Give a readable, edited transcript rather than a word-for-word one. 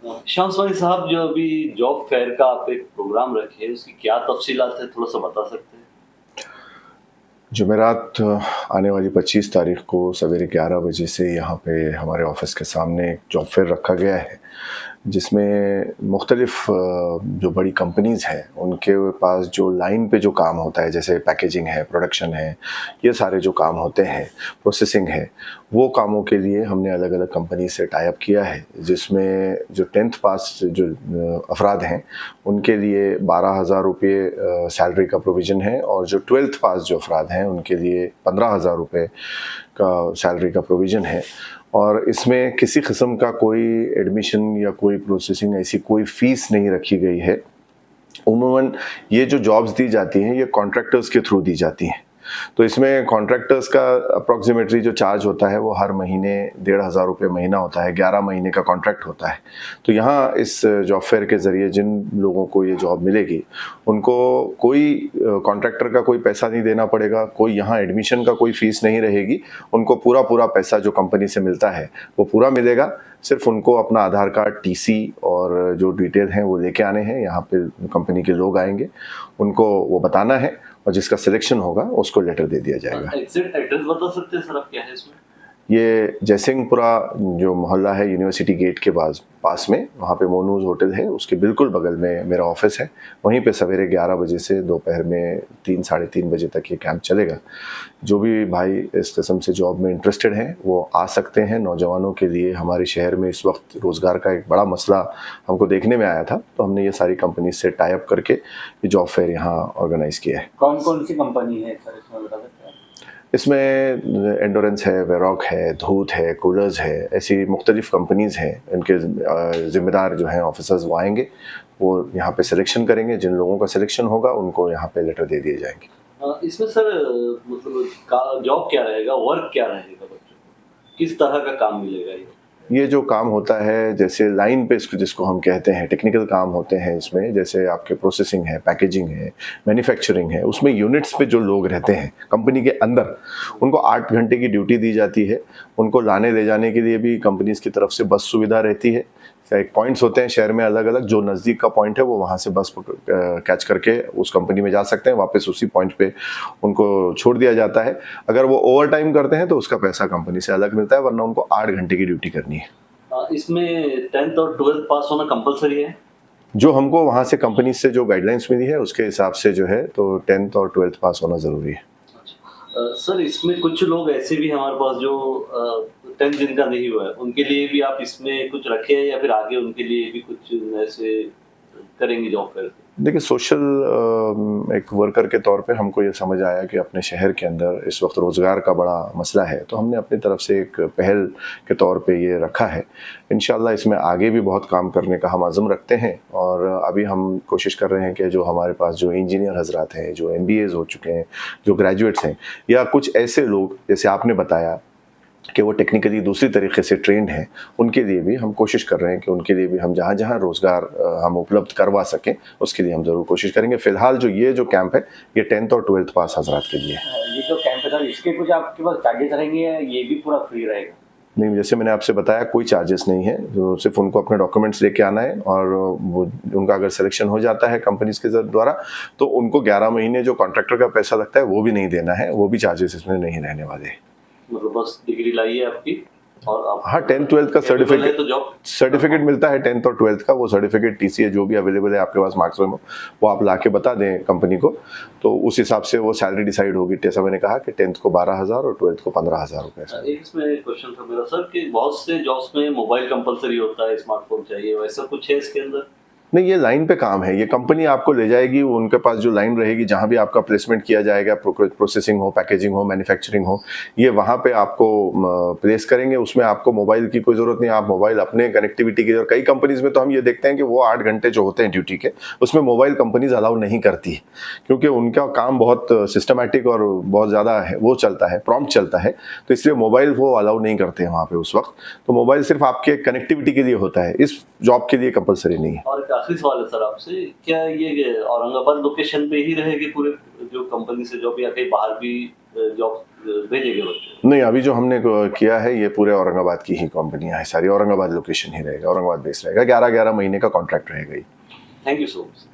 शम्स साहब, जो अभी जॉब फेयर का आप एक प्रोग्राम रखे हैं, उसकी क्या तफ़सीलात है, थोड़ा-सा बता सकते हैं? जुमेरात आने वाली 25 तारीख को सवेरे 11 बजे से यहाँ पे हमारे ऑफ़िस के सामने एक जॉब फेयर रखा गया है, जिसमें मुख्तलिफ़ जो बड़ी कंपनीज़ हैं, उनके पास जो लाइन पे जो काम होता है, जैसे पैकेजिंग है, प्रोडक्शन है, ये सारे जो काम होते हैं, प्रोसेसिंग है, वो कामों के लिए हमने अलग-अलग कंपनी से टाई अप किया है, जिसमें जो 10th पास जो अफ़राद हैं, उनके लिए 12,000 रुपये सैलरी का प्रोविज़न है और जो 12th पास जो अफ़राद हैं, उनके लिए 15,000 रुपये का सैलरी का प्रोविज़न है। और इसमें किसी किस्म का कोई एडमिशन या कोई प्रोसेसिंग ऐसी कोई फ़ीस नहीं रखी गई है। उमूमन ये जो जॉब्स दी जाती हैं, ये कॉन्ट्रैक्टर्स के थ्रू दी जाती हैं। तो इसमें कॉन्ट्रैक्टर्स का अप्रॉक्सिमेटली जो चार्ज होता है, वो हर महीने 1,500 रुपये महीना होता है, 11 महीने का कॉन्ट्रैक्ट होता है। तो यहाँ इस जॉब फेयर के ज़रिए जिन लोगों को ये जॉब मिलेगी, उनको कोई कॉन्ट्रैक्टर का कोई पैसा नहीं देना पड़ेगा, कोई यहाँ एडमिशन का कोई फ़ीस नहीं रहेगी, उनको पूरा पैसा जो कंपनी से मिलता है, वो पूरा मिलेगा। सिर्फ उनको अपना आधार कार्ड, टीसी और जो डिटेल हैं वो लेके आने हैं। यहाँ पे कंपनी के लोग आएंगे, उनको वो बताना है और जिसका सिलेक्शन होगा उसको लेटर दे दिया जाएगा। एग्ज़ैक्ट एड्रेस बता सकते हैं सर आप, क्या है इसमें? ये जयसिंहपुरा जो मोहल्ला है यूनिवर्सिटी गेट के पास में, वहाँ पे मोनूज़ होटल है, उसके बिल्कुल बगल में मेरा ऑफ़िस है। वहीं पे सवेरे 11 बजे से दोपहर में 3 साढ़े 3 बजे तक ये कैंप चलेगा। जो भी भाई इस किस्म से जॉब में इंटरेस्टेड हैं, वो आ सकते हैं। नौजवानों के लिए हमारे शहर में इस वक्त रोज़गार का एक बड़ा मसला हमको देखने में आया था, तो हमने ये सारी कंपनी से टाई अप करके ये जॉब फेयर यहाँ ऑर्गेनाइज़ किया है। कौन-कौन सी कंपनी है सर, इसमें बता सकते हैं? इसमें एंडोरेंस है, वेरॉक है, धूत है, कूलर्स है, ऐसी मुख्तलिफ़ कंपनीज़ हैं। इनके ज़िम्मेदार जो हैं ऑफ़िसर्स वो आएँगे, वो यहाँ पे सिलेक्शन करेंगे। जिन लोगों का सिलेक्शन होगा उनको यहाँ पे लेटर दे दिए जाएंगे। इसमें सर मतलब का जॉब क्या रहेगा, वर्क क्या रहेगा बच्चों को? किस तरह का काम मिलेगा ये? ये जो काम होता है, जैसे लाइन पे जिसको हम कहते हैं, टेक्निकल काम होते हैं इसमें, जैसे आपके प्रोसेसिंग है, पैकेजिंग है, मैन्युफैक्चरिंग है, उसमें यूनिट्स पे जो लोग रहते हैं कंपनी के अंदर, उनको 8 घंटे की ड्यूटी दी जाती है। उनको लाने ले जाने के लिए भी कंपनीज़ की तरफ से बस सुविधा रहती है। एक पॉइंट्स होते हैं शहर में अलग-अलग, जो नज़दीक का पॉइंट है वो वहाँ से बस कैच करके उस कंपनी में जा सकते हैं, वापस उसी पॉइंट पे उनको छोड़ दिया जाता है। अगर वो ओवर टाइम करते हैं तो उसका पैसा कंपनी से अलग मिलता है, वरना उनको 8 घंटे की ड्यूटी करनी है। इसमें 10th और 12th पास होना कंपलसरी है? जो हमको वहाँ से कंपनी से जो गाइडलाइंस मिली है उसके हिसाब से जो है, तो 10th और 12th पास होना ज़रूरी है। सर, इसमें कुछ लोग ऐसे भी हमारे पास जो 10th जिनका नहीं हुआ है, उनके लिए भी आप इसमें कुछ रखे हैं या फिर आगे उनके लिए भी कुछ ऐसे करेंगे जॉब फेयर? देखिए, सोशल एक वर्कर के तौर पे हमको ये समझ आया कि अपने शहर के अंदर इस वक्त रोज़गार का बड़ा मसला है, तो हमने अपनी तरफ से एक पहल के तौर पे ये रखा है। इंशाल्लाह इसमें आगे भी बहुत काम करने का हम अज़्म रखते हैं और अभी हम कोशिश कर रहे हैं कि जो हमारे पास जो इंजीनियर हज़रात हैं, जो MBAs हो चुके हैं, जो ग्रेजुएट्स हैं, या कुछ ऐसे लोग जैसे आपने बताया कि वो टेक्निकली दूसरी तरीके से ट्रेंड हैं, उनके लिए भी हम कोशिश कर रहे हैं कि उनके लिए भी हम जहाँ-जहाँ रोज़गार हम उपलब्ध करवा सकें, उसके लिए हम ज़रूर कोशिश करेंगे। फ़िलहाल जो कैंप है, ये 10th और 12th पास हज़रात के लिए है। ये जो कैंप है सर, इसके कुछ आपके पास चार्जेस रहेंगे या ये भी पूरा फ्री रहेगा? नहीं, जैसे मैंने आपसे बताया, कोई चार्जेस नहीं है, जो सिर्फ उनको अपने डॉक्यूमेंट्स लेके आना है और वो उनका अगर सिलेक्शन हो जाता है कंपनीज़ के द्वारा, तो उनको 11 महीने जो कॉन्ट्रैक्टर का पैसा लगता है वो भी नहीं देना है, वो भी चार्जेस इसमें नहीं रहने वाले हैं। मतलब बस डिग्री लाइए आपकी और आप, हाँ, 10th-12th का सर्टिफिकेट तो जॉब सर्टिफिकेट मिलता है 10th और 12th का। वो सर्टिफिकेट, टीसीए जो भी अवेलेबल है आपके पास मार्क्स में, वो आप लाके बता दें कंपनी को, तो उस हिसाब से वो सैलरी डिसाइड होगी। जैसा मैंने कहा कि 10th को 12,000 और 12th को 15,000 रुपये। एक इसमें क्वेश्चन था मेरा सर कि बहुत से जॉब्स में मोबाइल कंपलसरी होता है, स्मार्टफोन चाहिए, वैसा कुछ है इसके अंदर? नहीं, ये लाइन पे काम है। ये कंपनी आपको ले जाएगी, उनके पास जो लाइन रहेगी, जहाँ भी आपका प्लेसमेंट किया जाएगा, प्रोसेसिंग हो, पैकेजिंग हो, मैन्युफैक्चरिंग हो, ये वहाँ पे आपको प्लेस करेंगे। उसमें आपको मोबाइल की कोई ज़रूरत नहीं है। आप मोबाइल अपने कनेक्टिविटी के, और कई कंपनीज़ में तो हम ये देखते हैं कि वो 8 घंटे जो होते हैं ड्यूटी के, उसमें मोबाइल कंपनीज़ अलाउ नहीं करती, क्योंकि उनका काम बहुत सिस्टमैटिक और बहुत ज़्यादा है, वो चलता है, प्रॉम्प्ट चलता है, तो इसलिए मोबाइल वो अलाउ नहीं करते हैं वहाँ पे उस वक्त। तो मोबाइल सिर्फ आपके कनेक्टिविटी के लिए होता है, इस जॉब के लिए कंपलसरी नहीं है। और आखिरी सवाल है सर आपसे, क्या ये औरंगाबाद लोकेशन पे ही रहेगी पूरे जो कंपनी से जॉब, या कहीं बाहर भी जॉब भेजेंगे बच्चे? नहीं, अभी जो हमने किया है ये पूरे औरंगाबाद की ही कंपनियां हैं सारी, औरंगाबाद लोकेशन ही रहेगा, औरंगाबाद बेस रहेगा, 11-11 महीने का कॉन्ट्रैक्ट रहेगा ही। Thank you so much.